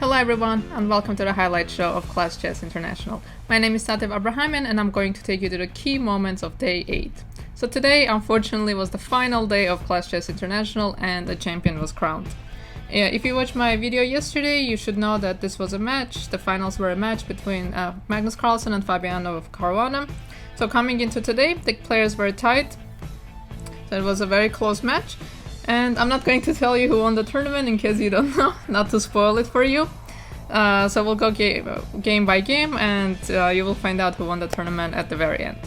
Hello everyone, and welcome to the highlight show of Clash Chess International. My name is Tatev Abrahamyan, and I'm going to take you to the key moments of day 8. So today, unfortunately, was the final day of Clash Chess International, and a champion was crowned. If you watched my video yesterday, you should know that this was a match. The finals were a match between Magnus Carlsen and Fabiano Caruana. So coming into today, the players were tied. So it was a very close match. And I'm not going to tell you who won the tournament in case you don't know, not to spoil it for you. So we'll go game by game, and you will find out who won the tournament at the very end.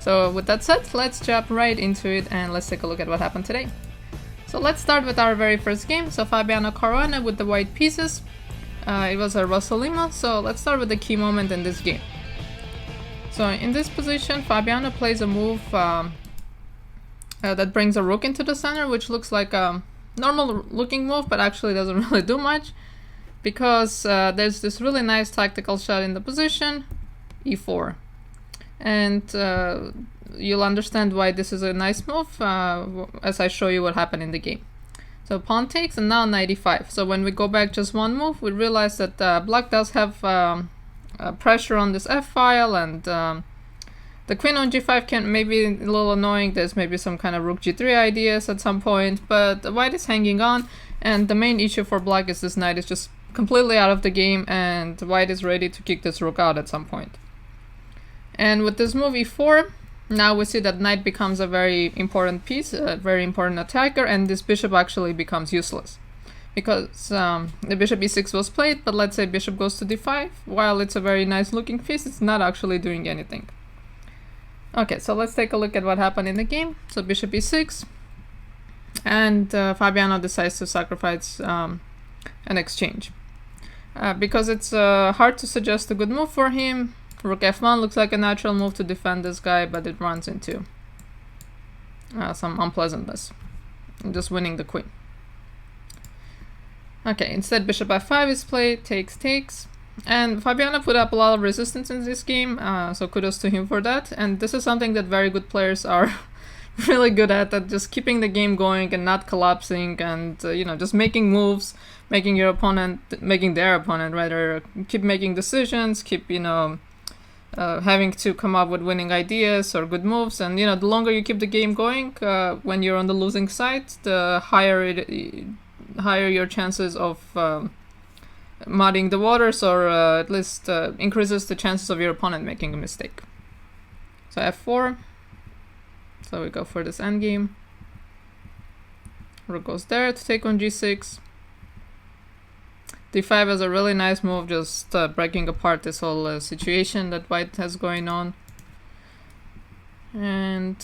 So with that said, let's jump right into it and let's take a look at what happened today. So let's start with our very first game. So Fabiano Caruana with the white pieces. It was a Russell Lima, so let's start with the key moment in this game. So in this position, Fabiano plays a move that brings a rook into the center, which looks like a normal looking move, but actually doesn't really do much, because there's this really nice tactical shot in the position, e4. And you'll understand why this is a nice move as I show you what happened in the game. So pawn takes, and now knight e5. So when we go back just one move, we realize that black does have pressure on this f-file, and the queen on g5 can maybe a little annoying. There's maybe some kind of rook g3 ideas at some point, but white is hanging on, and the main issue for black is this knight is just completely out of the game, and white is ready to kick this rook out at some point. And with this move e4, now we see that knight becomes a very important piece, a very important attacker, and this bishop actually becomes useless. Because the bishop e6 was played, but let's say bishop goes to d5, while it's a very nice looking piece, it's not actually doing anything. Okay, so let's take a look at what happened in the game. So bishop e6, and Fabiano decides to sacrifice an exchange. Because it's hard to suggest a good move for him, rook f1 looks like a natural move to defend this guy, but it runs into some unpleasantness, just winning the queen. Okay, instead bishop f5 is played, takes. And Fabiano put up a lot of resistance in this game, so kudos to him for that. And this is something that very good players are really good at just keeping the game going and not collapsing, and just making moves, making their opponent rather keep making decisions, keep having to come up with winning ideas or good moves. And the longer you keep the game going, when you're on the losing side, the higher your chances of muddying the waters, or at least increases the chances of your opponent making a mistake. So f4. So we go for this endgame. Rook goes there to take on g6. d5 is a really nice move, just breaking apart this whole situation that white has going on. And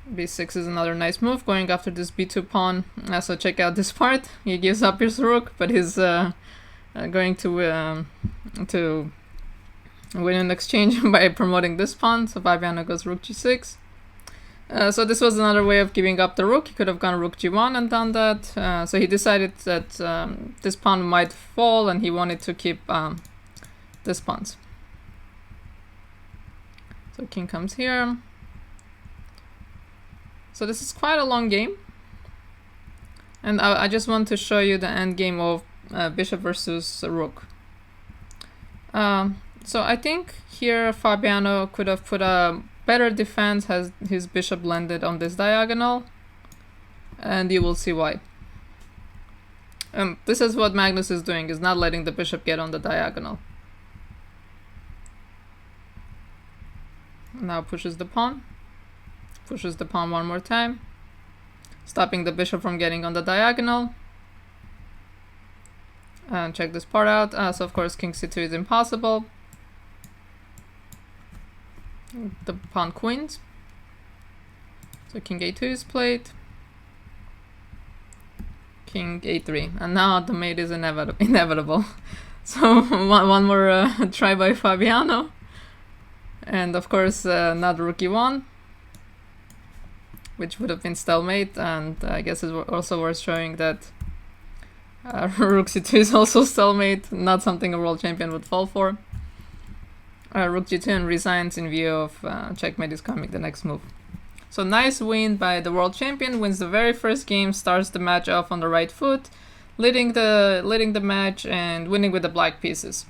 b6 is another nice move, going after this b2 pawn. So check out this part. He gives up his rook, but he's going to win an exchange by promoting this pawn. So Fabiano goes rook g6. So this was another way of giving up the rook. He could have gone rook g1 and done that. So he decided that this pawn might fall, and he wanted to keep this pawns. So king comes here. So this is quite a long game, and I just want to show you the end game of bishop versus rook. So I think here Fabiano could have put a better defense, has his bishop landed on this diagonal, and you will see why. This is what Magnus is doing, is not letting the bishop get on the diagonal. Now pushes the pawn one more time, stopping the bishop from getting on the diagonal. And check this part out. So of course king c2 is impossible. The pawn queens. So king a2 is played. King a3. And now the mate is inevitable. So one more try by Fabiano. And of course not rook e1, which would have been stalemate. And I guess it's also worth showing that rook c2 is also stalemate, not something a world champion would fall for. Rook g2 and resigns in view of checkmate is coming the next move. So nice win by the world champion, wins the very first game, starts the match off on the right foot, leading the match and winning with the black pieces.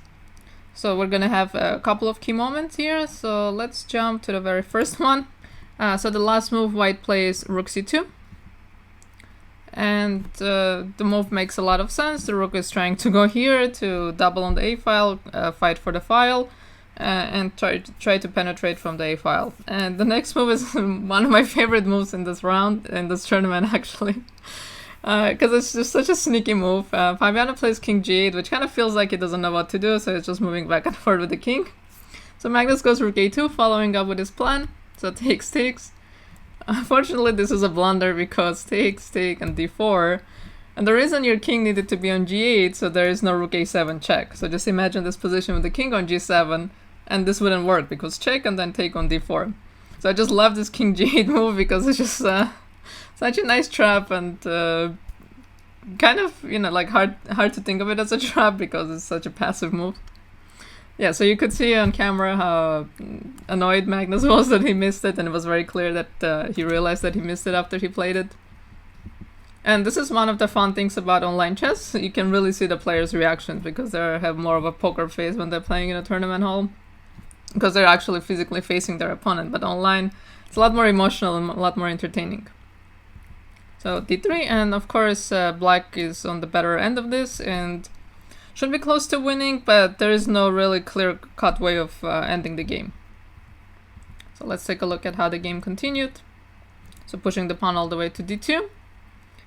So we're gonna have a couple of key moments here. So let's jump to the very first one. So the last move, white plays rook c2. And the move makes a lot of sense. The rook is trying to go here to double on the a file, fight for the file, and try to penetrate from the a file. And the next move is one of my favorite moves in this round, in this tournament actually. Because it's just such a sneaky move. Fabiano plays king g8, which kind of feels like he doesn't know what to do, so it's just moving back and forth with the king. So Magnus goes rook a2, following up with his plan. So takes. Unfortunately, this is a blunder because take, and d4. And the reason your king needed to be on g8, so there is no rook a7 check. So just imagine this position with the king on g7, and this wouldn't work because check and then take on d4. So I just love this king g8 move because it's just such a nice trap and kind of, you know, like hard to think of it as a trap because it's such a passive move. Yeah, so you could see on camera how annoyed Magnus was that he missed it, and it was very clear that he realized that he missed it after he played it. And this is one of the fun things about online chess. You can really see the players' reactions because they have more of a poker face when they're playing in a tournament hall, because they're actually physically facing their opponent. But online, it's a lot more emotional and a lot more entertaining. So d3, and of course black is on the better end of this and should be close to winning, but there is no really clear-cut way of ending the game. So let's take a look at how the game continued. So pushing the pawn all the way to d2,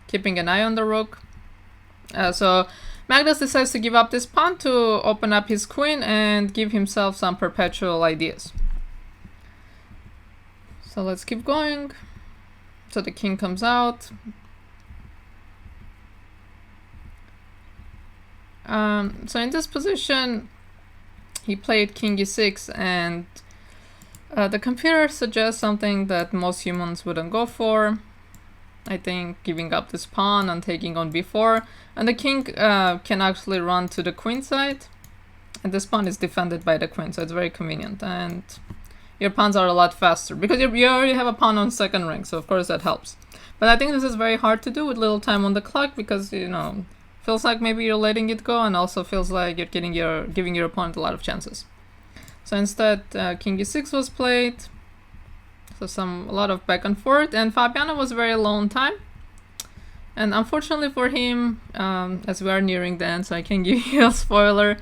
keeping an eye on the rook. So Magnus decides to give up this pawn to open up his queen and give himself some perpetual ideas. So let's keep going. So the king comes out. So in this position, he played king e6, and the computer suggests something that most humans wouldn't go for. I think giving up this pawn and taking on b4, and the king can actually run to the queen side, and this pawn is defended by the queen, so it's very convenient, and your pawns are a lot faster because you already have a pawn on second rank, so of course that helps. But I think this is very hard to do with little time on the clock because, you know, feels like maybe you're letting it go, and also feels like you're giving your opponent a lot of chances. So instead, king e6 was played. So a lot of back and forth, and Fabiano was very low on time. And unfortunately for him, as we are nearing the end, so I can give you a spoiler,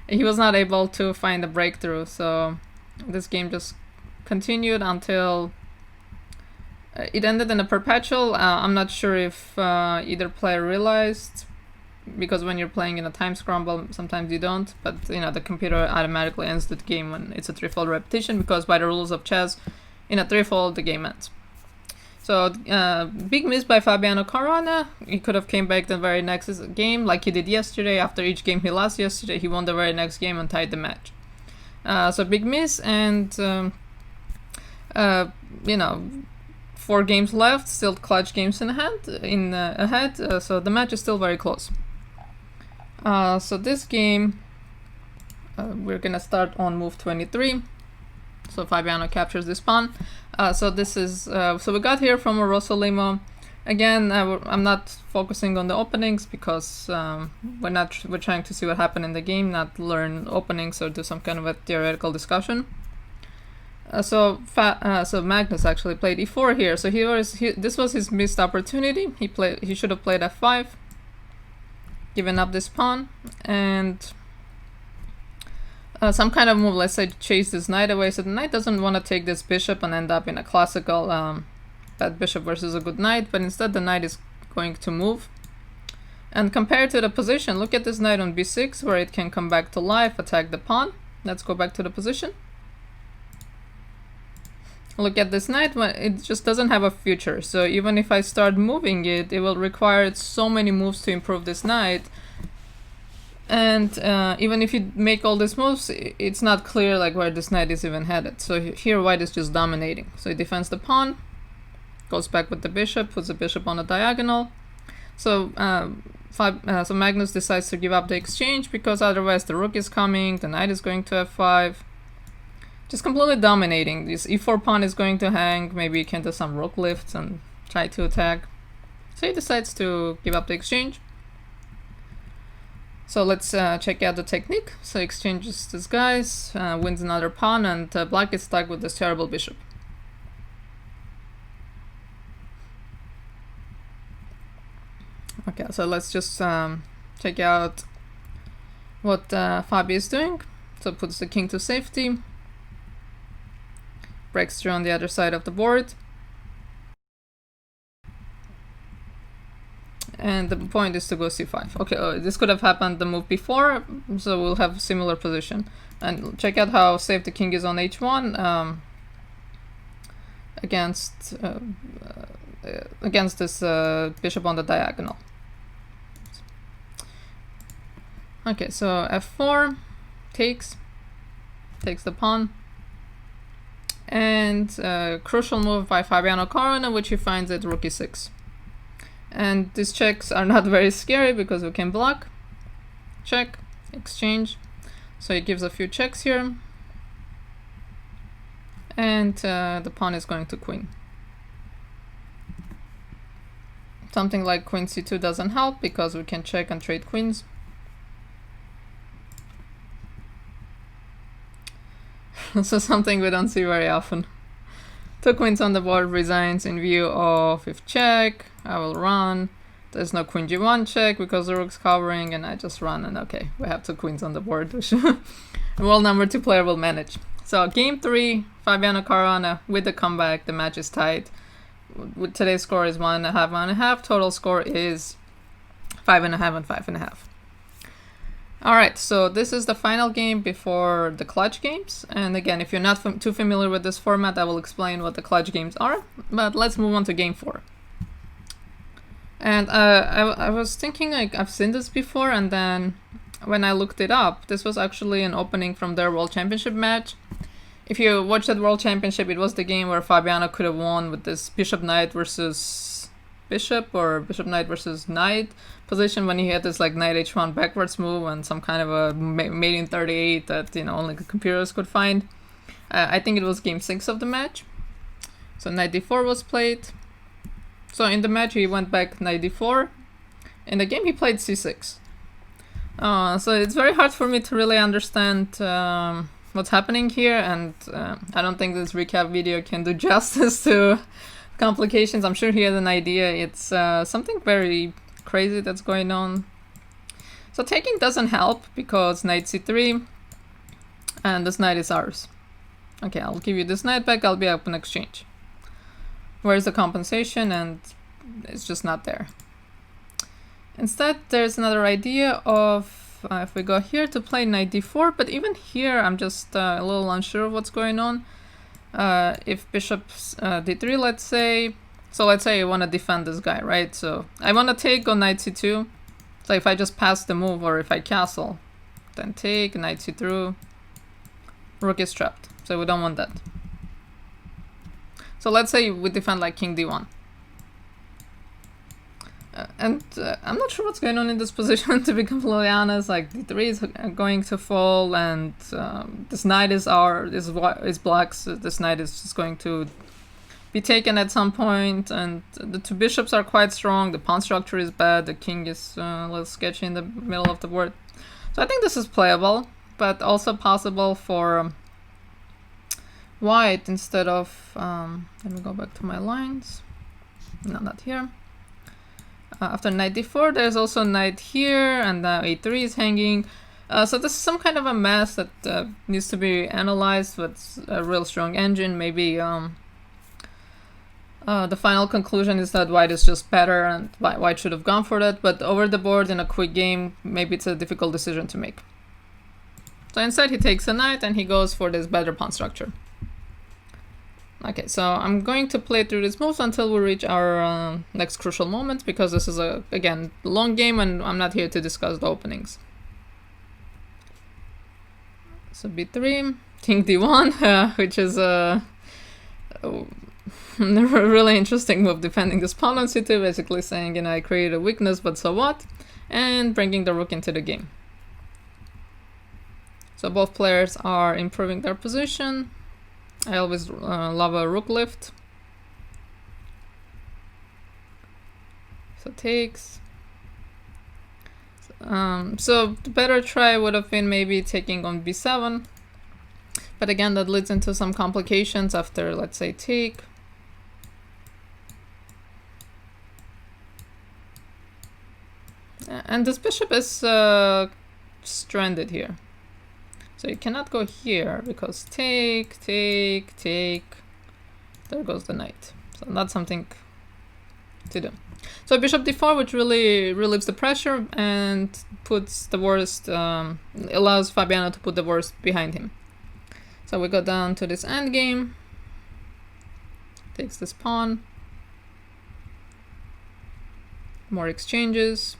he was not able to find a breakthrough. So this game just continued until it ended in a perpetual. I'm not sure if either player realized, because when you're playing in a time scramble, sometimes you don't, but you know, the computer automatically ends the game when it's a threefold repetition, because by the rules of chess, in a threefold the game ends. So big miss by Fabiano Caruana. He could have came back the very next game like he did yesterday. After each game he lost yesterday, he won the very next game and tied the match. So big miss, and you know, 4 games left, still clutch games in ahead, so the match is still very close. So this game, we're gonna start on move 23. So Fabiano captures this pawn. So this is so we got here from a Rosolimo. Again, I'm not focusing on the openings because we're trying to see what happened in the game, not learn openings or do some kind of a theoretical discussion. So Magnus actually played e4 here. So this was his missed opportunity. He should have played f5, given up this pawn, and some kind of move. Let's say chase this knight away. So the knight doesn't want to take this bishop and end up in a classical bad bishop versus a good knight, but instead the knight is going to move. And compared to the position, look at this knight on b6 where it can come back to life, attack the pawn. Let's go back to the position. Look at this knight, it just doesn't have a future. So even if I start moving it, it will require so many moves to improve this knight. And even if you make all these moves, it's not clear like where this knight is even headed. So here white is just dominating. So he defends the pawn, goes back with the bishop, puts the bishop on a diagonal. So so Magnus decides to give up the exchange because otherwise the rook is coming, the knight is going to f5. Just completely dominating. This e4 pawn is going to hang. Maybe you can do some rook lifts and try to attack. So he decides to give up the exchange. So let's check out the technique. So exchanges this guys, wins another pawn, and black is stuck with this terrible bishop. Okay, so let's just check out what Fabi is doing. So puts the king to safety, breaks through on the other side of the board, and the point is to go c5. Okay, this could have happened the move before, so we'll have similar position. And check out how safe the king is on h1 against this bishop on the diagonal. Okay, so f4 takes the pawn, and crucial move by Fabiano Caruana, which he finds at rook e6. And these checks are not very scary because we can block, check, exchange. So he gives a few checks here, and the pawn is going to queen. Something like queen c2 doesn't help because we can check and trade queens. So something we don't see very often. Two queens on the board resigns in view of if check, I will run. There's no queen g1 check because the rook's covering, and I just run, and okay, we have two queens on the board, which a world number 2 player will manage. So game 3, Fabiano Caruana with the comeback. The match is tied. With today's score is 1.5, 1.5. Total score is 5.5 and 5.5. Alright, so this is the final game before the clutch games. And again, if you're not too familiar with this format, I will explain what the clutch games are. But let's move on to game 4. And I was thinking, like, I've seen this before, and then when I looked it up, this was actually an opening from their World Championship match. If you watch that World Championship, it was the game where Fabiano could have won with this bishop-knight versus bishop, or bishop-knight versus knight position, when he had this like knight h1 backwards move and some kind of a mate in 38 that, you know, only computers could find. I think it was game 6 of the match. So knight d4 was played. So in the match he went back knight d4. In the game he played c6. So it's very hard for me to really understand what's happening here, and I don't think this recap video can do justice to complications. I'm sure he had an idea. It's something very crazy that's going on. So taking doesn't help because knight c3, and this knight is ours. Okay, I'll give you this knight back, I'll be up in exchange. Where's the compensation? And it's just not there. Instead, there's another idea of, if we go here, to play knight d4, but even here I'm just a little unsure of what's going on. If bishop d3, let's say, so let's say I want to defend this guy, right? So I want to take on knight c2. So if I just pass the move, or if I castle, then take, knight c3, rook is trapped. So we don't want that. So let's say we defend like king d1. And I'm not sure what's going on in this position, to be completely honest. Like d3 is going to fall, and this knight is black's. This knight is just going to be taken at some point, and the two bishops are quite strong. The pawn structure is bad. The king is a little sketchy in the middle of the board. So I think this is playable, but also possible for white instead of. Let me go back to my lines. No, not here. After knight d4, there's also knight here, and now a3 is hanging. So this is some kind of a mess that needs to be analyzed with a real strong engine. Maybe the final conclusion is that white is just better, and white should have gone for that. But over the board in a quick game, maybe it's a difficult decision to make. So instead he takes a knight, and he goes for this better pawn structure. Okay, so I'm going to play through these moves until we reach our next crucial moment, because this is a, again, long game, and I'm not here to discuss the openings. So b3, king d1, which is a really interesting move, defending this pawn on c2, basically saying, you know, I create a weakness, but so what? And bringing the rook into the game. So both players are improving their position. I always love a rook lift. So takes. So the better try would have been maybe taking on b7. But again, that leads into some complications after, let's say, take. And this bishop is stranded here. So you cannot go here because take. There goes the knight. So that's something to do. So bishop d4, which really relieves the pressure and puts the worst, allows Fabiano to put the worst behind him. So we go down to this endgame. Takes this pawn. More exchanges.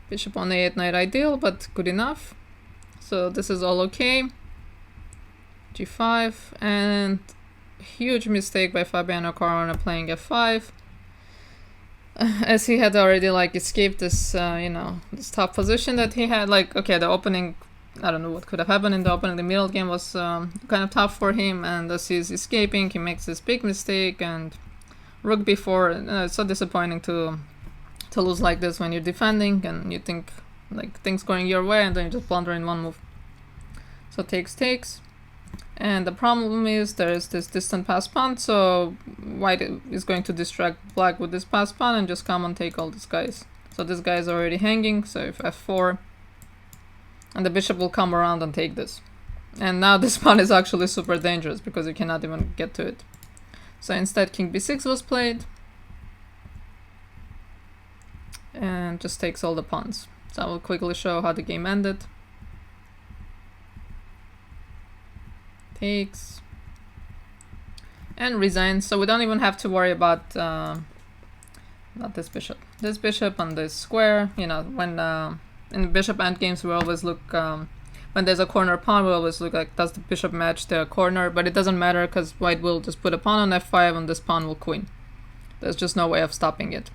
Bishop on a8, knight ideal, but good enough. So this is all okay. g5, and huge mistake by Fabiano Caruana playing f5. As he had already like escaped this, you know, this tough position that he had. Like, okay, the opening, I don't know what could have happened in the opening. The middle game was kind of tough for him, and as he's escaping, he makes this big mistake, and rook b4. It's so disappointing to lose like this when you're defending and you think like things going your way, and then you just blunder in one move. So takes, and the problem is there is this distant pass pawn, so white is going to distract black with this pass pawn and just come and take all these guys. So this guy is already hanging, so if f4, and the bishop will come around and take this. And now this pawn is actually super dangerous because you cannot even get to it. So instead king b6 was played, and just takes all the pawns. So I will quickly show how the game ended. Takes and resigns, so we don't even have to worry about not this bishop. This bishop on this square, you know, when in bishop endgames we always look, when there's a corner pawn, we always look like, does the bishop match the corner? But it doesn't matter because white will just put a pawn on f5 and this pawn will queen. There's just no way of stopping it.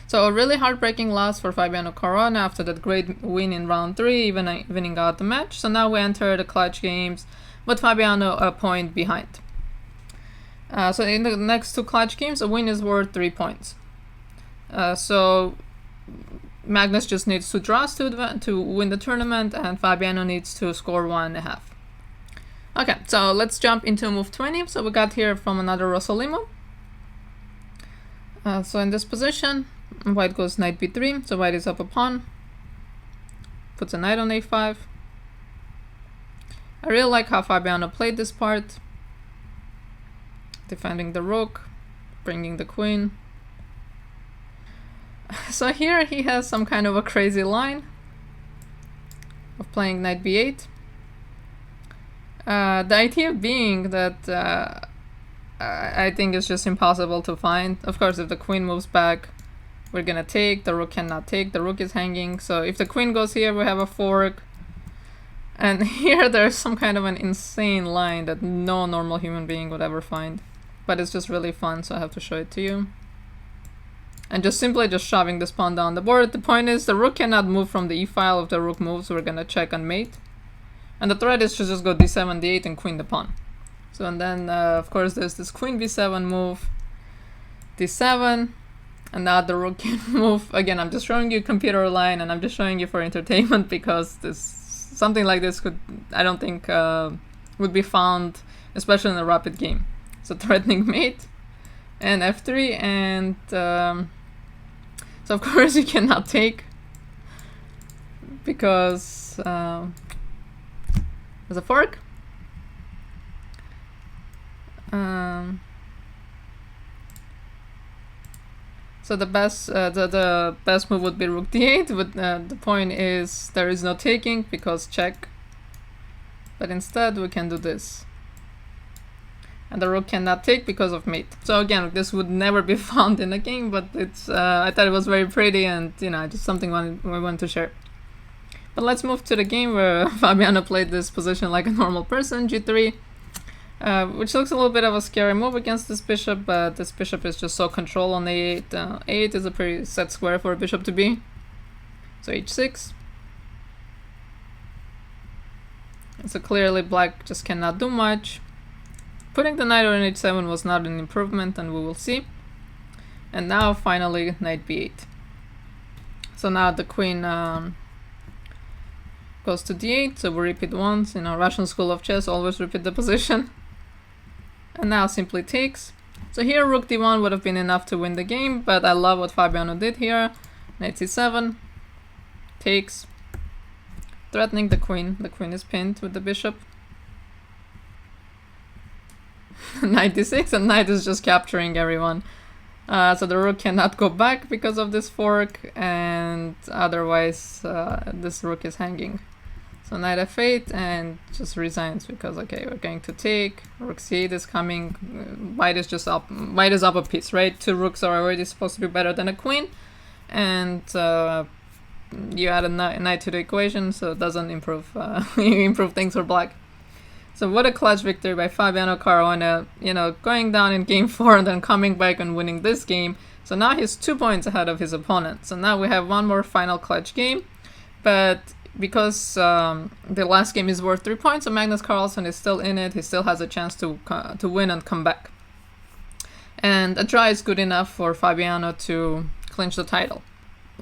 So a really heartbreaking loss for Fabiano Caruana after that great win in round 3, even winning out the match. So now we enter the clutch games with Fabiano a point behind. So in the next 2 clutch games, a win is worth 3 points. So Magnus just needs 2 draws to win the tournament, and Fabiano needs to score 1.5. Okay, so let's jump into move 20. So we got here from another Rosolimo. So in this position, white goes knight b3, so white is up a pawn, puts a knight on a5. I really like how Fabiano played this part, defending the rook, bringing the queen. So here he has some kind of a crazy line of playing knight b8. The idea being that I think it's just impossible to find. Of course, if the queen moves back, we're gonna take. The rook cannot take. The rook is hanging. So if the queen goes here, we have a fork. And here there's some kind of an insane line that no normal human being would ever find. But it's just really fun, so I have to show it to you. And just simply just shoving this pawn down the board. The point is the rook cannot move from the e-file. If the rook moves, we're gonna check and mate. And the threat is to just go d7, d8 and queen the pawn. So and then of course there's this queen b7 move, d7, and now the rook can move. Again, I'm just showing you computer line, and I'm just showing you for entertainment because this something like this could, I don't think, would be found, especially in a rapid game. So threatening mate, and f3, and so of course you cannot take because there's a fork. So the best move would be rook d8, but the point is there is no taking because check. But instead we can do this. And the rook cannot take because of mate. So again, this would never be found in a game, but it's I thought it was very pretty, and you know, just something we wanted to share. But let's move to the game where Fabiano played this position like a normal person, g3. Which looks a little bit of a scary move against this bishop, but this bishop is just so control on a8. A8 is a pretty set square for a bishop to be. So h6. And so clearly black just cannot do much. Putting the knight on h7 was not an improvement, and we will see. And now finally knight b8. So now the queen goes to d8, so we repeat once. Russian school of chess, always repeat the position. And now simply takes. So here rook d1 would have been enough to win the game, but I love what Fabiano did here. Knight c7, takes, threatening the queen. The queen is pinned with the bishop. Knight d6, and knight is just capturing everyone. So the rook cannot go back because of this fork, and otherwise this rook is hanging. So knight f8 and just resigns because, okay, we're going to take. Rook c8 is coming. White is just up. White is up a piece, right? Two rooks are already supposed to be better than a queen, and you add a knight to the equation, so it doesn't improve improve things for black. So what a clutch victory by Fabiano Caruana, going down in game 4 and then coming back and winning this game. So now he's 2 points ahead of his opponent. So now we have one more final clutch game, but because the last game is worth 3 points, so Magnus Carlsen is still in it. He still has a chance to win and come back. And a draw is good enough for Fabiano to clinch the title.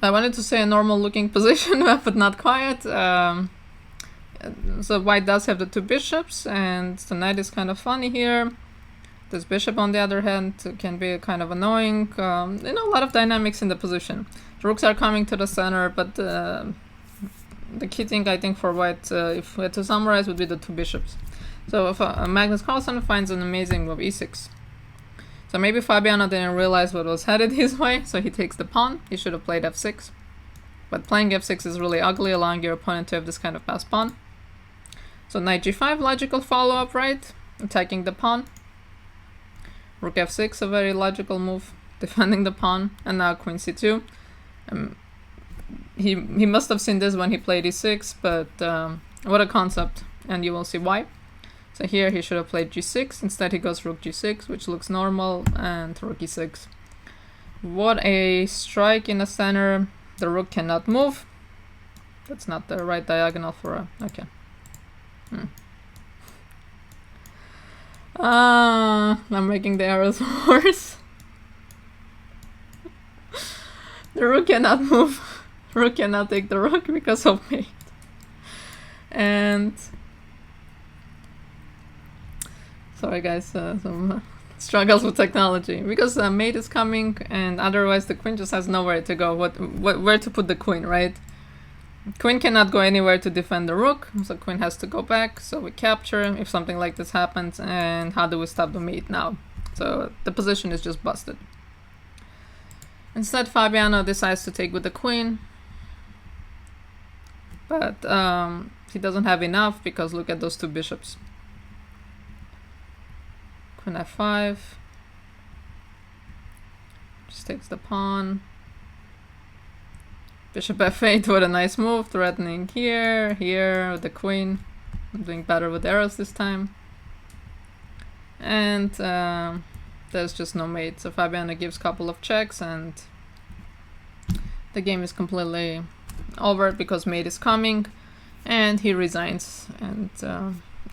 I wanted to say a normal looking position, but not quite. So white does have the two bishops, and the knight is kind of funny here. This bishop, on the other hand, can be kind of annoying. A lot of dynamics in the position. The rooks are coming to the center, but the key thing, I think, for white, if we had to summarize, would be the two bishops. So if Magnus Carlsen finds an amazing move, e6. So maybe Fabiano didn't realize what was headed his way, so he takes the pawn. He should have played f6. But playing f6 is really ugly, allowing your opponent to have this kind of passed pawn. So knight g5, logical follow-up, right? Attacking the pawn. Rook f6, a very logical move, defending the pawn. And now queen c2. He must have seen this when he played e6, but what a concept. And you will see why. So here he should have played g6. Instead he goes rook g6, which looks normal, and rook e6. What a strike in the center. The rook cannot move. That's not the right diagonal for a... Okay. I'm making the arrows worse. The rook cannot move. Rook cannot take the rook because of mate. And sorry guys, some struggles with technology because mate is coming, and otherwise the queen just has nowhere to go. Where to put the queen, right? Queen cannot go anywhere to defend the rook, so queen has to go back, so we capture if something like this happens. And how do we stop the mate now? So the position is just busted. Instead, Fabiano decides to take with the queen, but he doesn't have enough because look at those two bishops. Queen f5, just takes the pawn. Bishop f8, what a nice move, threatening here, here, with the queen. I'm doing better with arrows this time. And there's just no mate, so Fabiano gives a couple of checks, and the game is completely over because mate is coming, and he resigns. And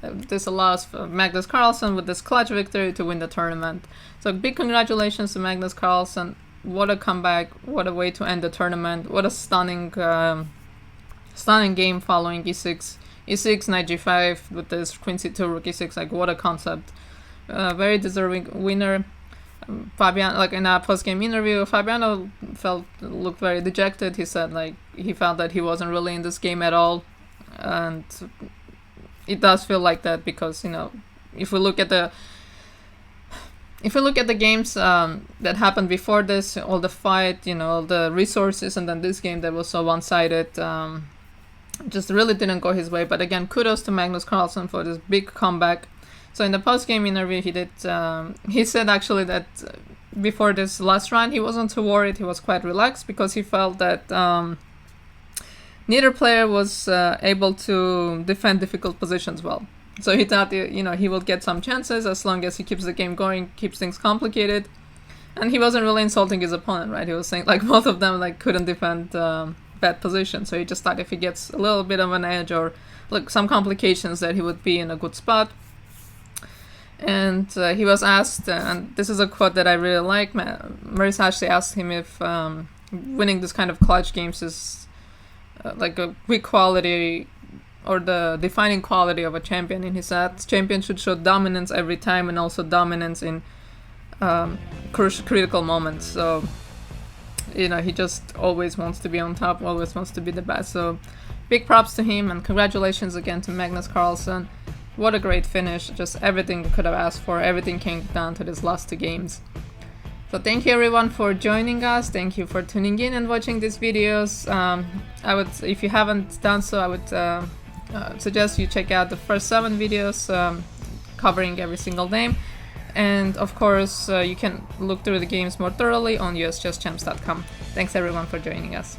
this allows Magnus Carlsen with this clutch victory to win the tournament. So big congratulations to Magnus Carlsen. What a comeback, what a way to end the tournament, what a stunning stunning game following e6, knight g5 with this queen c2, rook e6, like what a concept. Very deserving winner. Fabiano, like in a post-game interview, Fabiano looked very dejected. He said like he felt that he wasn't really in this game at all, and it does feel like that because if we look at the games that happened before this, all the fight, all the resources, and then this game that was so one-sided, just really didn't go his way. But again, kudos to Magnus Carlsen for this big comeback. So in the post-game interview, he said actually that before this last round, he wasn't too worried. He was quite relaxed because he felt that neither player was able to defend difficult positions well. So he thought, he will get some chances as long as he keeps the game going, keeps things complicated. And he wasn't really insulting his opponent, right? He was saying like both of them couldn't defend bad position. So he just thought if he gets a little bit of an edge or some complications that he would be in a good spot. And he was asked, and this is a quote that I really like, Marisa actually asked him if winning this kind of clutch games is like a weak quality or the defining quality of a champion in his sets. Champions should show dominance every time and also dominance in critical moments. So, you know, he just always wants to be on top, always wants to be the best. So big props to him, and congratulations again to Magnus Carlsen. What a great finish, just everything we could have asked for, everything came down to these last 2 games. So thank you everyone for joining us, thank you for tuning in and watching these videos. I would, if you haven't done so, I would suggest you check out the first 7 videos covering every single name. And of course, you can look through the games more thoroughly on uschesschamps.com. Thanks everyone for joining us.